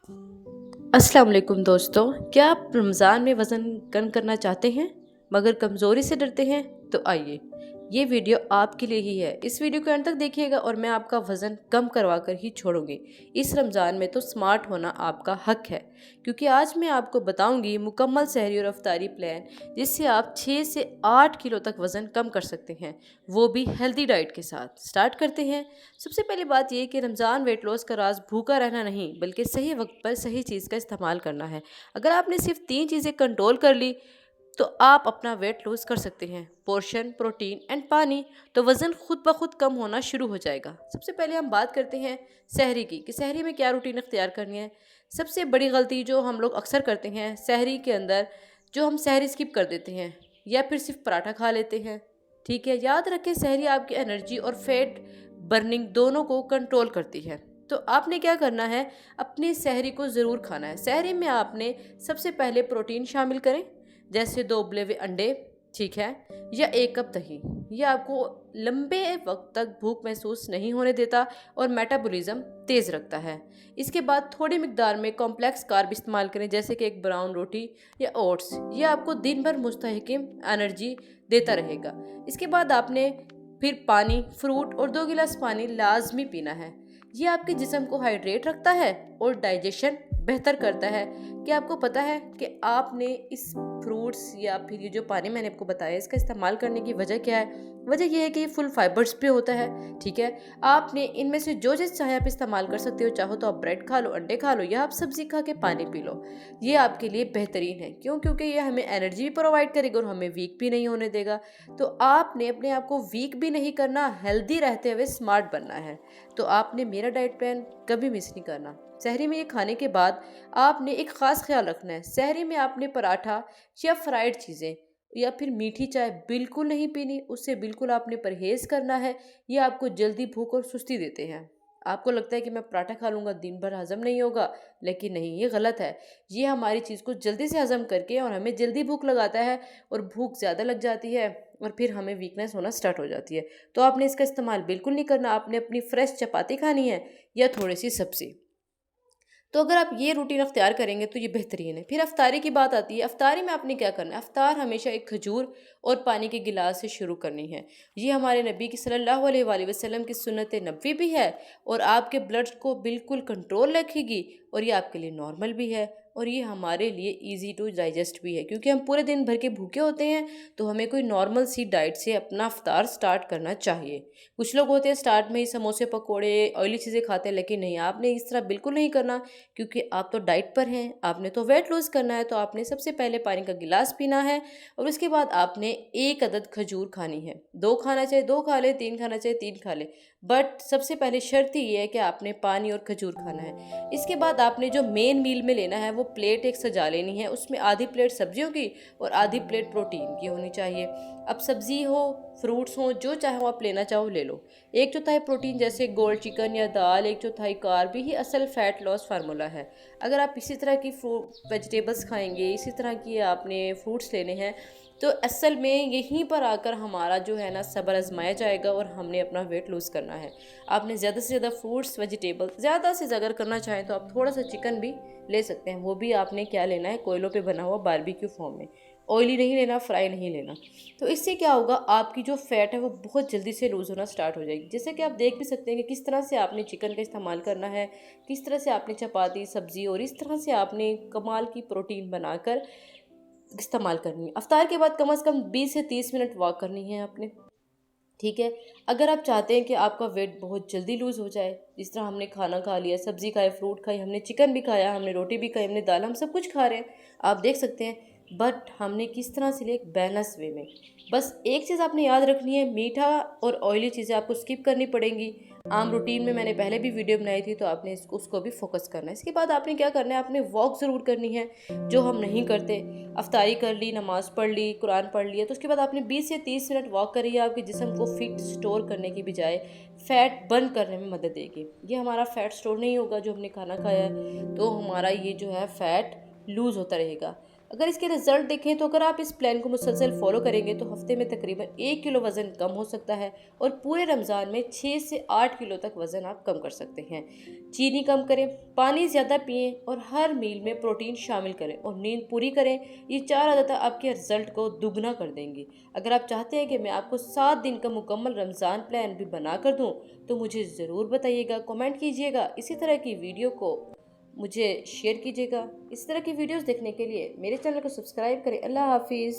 अस्सलाम वालेकुम दोस्तों। क्या आप रमज़ान में वज़न कम करना चाहते हैं मगर कमज़ोरी से डरते हैं? तो आइए, ये वीडियो आपके लिए ही है। इस वीडियो को अंत तक देखिएगा और मैं आपका वज़न कम करवा कर ही छोड़ूंगी। इस रमज़ान में तो स्मार्ट होना आपका हक है, क्योंकि आज मैं आपको बताऊंगी मुकम्मल सहरी और अफ्तारी प्लान, जिससे आप 6 से 8 किलो तक वज़न कम कर सकते हैं, वो भी हेल्दी डाइट के साथ। स्टार्ट करते हैं। सबसे पहली बात ये कि रमज़ान वेट लॉस का राज भूखा रहना नहीं, बल्कि सही वक्त पर सही चीज़ का इस्तेमाल करना है। अगर आपने सिर्फ 3 चीज़ें कंट्रोल कर ली तो आप अपना वेट लॉस कर सकते हैं। पोर्शन, प्रोटीन एंड पानी, तो वज़न खुद ब खुद कम होना शुरू हो जाएगा। सबसे पहले हम बात करते हैं सहरी की, कि सहरी में क्या रूटीन अख्तियार करनी है। सबसे बड़ी गलती जो हम लोग अक्सर करते हैं सहरी के अंदर, जो हम सहरी स्किप कर देते हैं या फिर सिर्फ पराठा खा लेते हैं। ठीक है, याद रखें सहरी आपकी एनर्जी और फैट बर्निंग दोनों को कंट्रोल करती है। तो आपने क्या करना है, अपनी सहरी को ज़रूर खाना है। सहरी में आपने सबसे पहले प्रोटीन शामिल करें, जैसे 2 उबले हुए अंडे, ठीक है, या 1 कप दही। ये आपको लंबे वक्त तक भूख महसूस नहीं होने देता और मेटाबॉलिज्म तेज़ रखता है। इसके बाद थोड़ी मिकदार में कॉम्प्लेक्स कार्ब इस्तेमाल करें, जैसे कि एक ब्राउन रोटी या ओट्स। ये आपको दिन भर मुस्तहकम एनर्जी देता रहेगा। इसके बाद आपने फिर पानी, फ्रूट और 2 गिलास पानी लाजमी पीना है। ये आपके जिस्म को हाइड्रेट रखता है और डाइजेशन बेहतर करता है। कि आपको पता है कि आपने इस फ्रूट्स या फिर ये जो पानी मैंने आपको बताया, इसका इस्तेमाल करने की वजह क्या है? वजह यह है कि ये फुल फाइबर्स पे होता है। ठीक है, आपने इनमें से जो चीज़ चाहे आप इस्तेमाल कर सकते हो। चाहो तो आप ब्रेड खा लो, अंडे खा लो, या आप सब्जी खा के पानी पी लो। ये आपके लिए बेहतरीन है। क्यों? क्योंकि ये हमें एनर्जी भी प्रोवाइड करेगा और हमें वीक भी नहीं होने देगा। तो आपने अपने आप को वीक भी नहीं करना, हेल्दी रहते हुए स्मार्ट बनना है। तो आपने मेरा डाइट प्लान कभी मिस नहीं करना। सहरी में ये खाने के बाद आपने एक ख़ास ख्याल रखना है। सहरी में आपने पराठा या फ्राइड चीज़ें या फिर मीठी चाय बिल्कुल नहीं पीनी, उससे बिल्कुल आपने परहेज़ करना है। ये आपको जल्दी भूख और सुस्ती देते हैं। आपको लगता है कि मैं पराठा खा लूँगा दिन भर हज़म नहीं होगा, लेकिन नहीं, ये गलत है। ये हमारी चीज़ को जल्दी से हज़म करके और हमें जल्दी भूख लगाता है, और भूख ज़्यादा लग जाती है और फिर हमें वीकनेस होना स्टार्ट हो जाती है। तो आपने इसका इस्तेमाल बिल्कुल नहीं करना। आपने अपनी फ्रेश चपाती खानी है या थोड़ी सी सब्ज़ी। तो अगर आप ये रूटीन अख्तियार करेंगे तो ये बेहतरीन है। फिर अफ्तारी की बात आती है। अफ्तारी में आपने क्या करना है? अफ्तार हमेशा एक खजूर और पानी के गिलास से शुरू करनी है। ये हमारे नबी की सल्लल्लाहु अलैहि वसल्लम की सुन्नत नबवी भी है, और आपके ब्लड को बिल्कुल कंट्रोल रखेगी, और ये आपके लिए नॉर्मल भी है, और ये हमारे लिए ईजी टू डाइजेस्ट भी है। क्योंकि हम पूरे दिन भर के भूखे होते हैं, तो हमें कोई नॉर्मल सी डाइट से अपना अफ्तार स्टार्ट करना चाहिए। कुछ लोग होते हैं स्टार्ट में ही समोसे, पकोड़े, ऑयली चीज़ें खाते हैं, लेकिन नहीं, आपने इस तरह बिल्कुल नहीं करना। क्योंकि आप तो डाइट पर हैं, आपने तो वेट लूज़ करना है। तो आपने सबसे पहले पानी का गिलास पीना है, और उसके बाद आपने 1 अदद खजूर खानी है। 2 खाना चाहे 2 खा ले, 3 खाना चाहे 3 खा ले, बट सबसे पहले शर्त ही ये है कि आपने पानी और खजूर खाना है। इसके बाद आपने जो मेन मील में लेना है, वो प्लेट एक सजा लेनी है। उसमें आधी प्लेट सब्जियों की और आधी प्लेट प्रोटीन की होनी चाहिए। अब सब्जी हो, फ्रूट्स हो, जो चाहो आप लेना चाहो ले लो। 1/4 प्रोटीन जैसे गोल्ड चिकन या दाल, 1/4 कार्ब ही असल फैट लॉस फार्मूला है। अगर आप इसी तरह की वेजिटेबल्स खाएंगे, इसी तरह की आपने फ्रूट्स लेने हैं, तो असल में यहीं पर आकर हमारा जो है ना सब्र आजमाया जाएगा, और हमने अपना वेट लूज़ करना है। आपने ज़्यादा से ज़्यादा फ्रूट्स, वेजिटेबल ज़्यादा से अगर करना चाहें तो आप थोड़ा सा चिकन भी ले सकते हैं। वो भी आपने क्या लेना है, कोयलों पे बना हुआ बारबेक्यू फॉर्म में। ऑयली नहीं लेना, फ्राई नहीं लेना। तो इससे क्या होगा, आपकी जो फैट है वो बहुत जल्दी से लूज़ होना स्टार्ट हो जाएगी। जैसे कि आप देख भी सकते हैं कि किस तरह से आपने चिकन का इस्तेमाल करना है, किस तरह से आपने चपाती, सब्ज़ी और इस तरह से आपने कमाल की प्रोटीन बनाकर इस्तेमाल करनी है। अफ्तार के बाद कम से कम 20 से 30 मिनट वॉक करनी है आपने। ठीक है, अगर आप चाहते हैं कि आपका वेट बहुत जल्दी लूज़ हो जाए, जिस तरह हमने खाना खा लिया, सब्ज़ी खाई, फ्रूट खाई, हमने चिकन भी खाया, हमने रोटी भी खाई, हमने दाल, हम सब कुछ खा रहे हैं, आप देख सकते हैं। बट हमने किस तरह से लिया, एक बैलेंस वे में। बस एक चीज़ आपने याद रखनी है, मीठा और ऑयली चीज़ें आपको स्किप करनी पड़ेंगी। आम रूटीन में मैंने पहले भी वीडियो बनाई थी, तो आपने उसको भी फोकस करना है। इसके बाद आपने क्या करना है, आपने वॉक ज़रूर करनी है, जो हम नहीं करते। अफ्तारी कर ली, नमाज़ पढ़ ली, कुरान पढ़ लिया, तो उसके बाद आपने 20 से 30 मिनट वॉक करी है। आपके जिस्म को फिट स्टोर करने की बजाय फ़ैट बर्न करने में मदद देगी। ये हमारा फ़ैट स्टोर नहीं होगा जो हमने खाना खाया है, तो हमारा ये जो है फ़ैट लूज़ होता रहेगा। अगर इसके रिजल्ट देखें तो अगर आप इस प्लान को मुसलसल फॉलो करेंगे तो हफ्ते में तकरीबन 1 किलो वज़न कम हो सकता है और पूरे रमज़ान में 6 से 8 किलो तक वज़न आप कम कर सकते हैं। चीनी कम करें, पानी ज़्यादा पिएं और हर मील में प्रोटीन शामिल करें और नींद पूरी करें। ये 4 आदतें आपके रिजल्ट को दुगना कर देंगी। अगर आप चाहते हैं कि मैं आपको 7 दिन का मुकम्मल रमज़ान प्लान भी बना कर दूँ तो मुझे ज़रूर बताइएगा, कमेंट कीजिएगा। इसी तरह की वीडियो को मुझे शेयर कीजिएगा। इस तरह की वीडियोस देखने के लिए मेरे चैनल को सब्सक्राइब करें। अल्लाह हाफिज़।